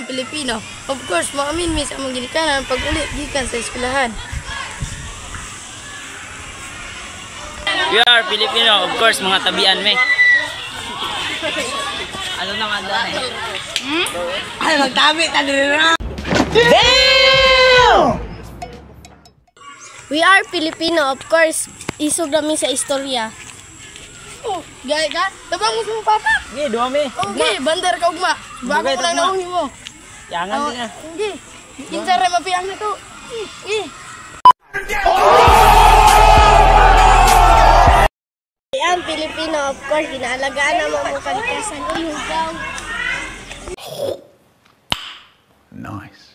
ang Pilipino. Of course, maamin mi sa among ginikanan pag uli gikan sa eskwelahan. We are Filipino, of course, mga tabian me. Ano naman doon eh? Ay, magtabi, tanira! We are Filipino, of course. Isog namin sa istorya. Oh, gaya ka? Tabang mo sa papa. Sige, duwa me. Okay, bandar ka ugma. Bago ko lang nauhi mo. Yangan din na. Hindi. Kinsa ra mapiyang na to. We are Filipino, of course. Ginaalagaan naman mo kalikasan. Ilugaw. Nice.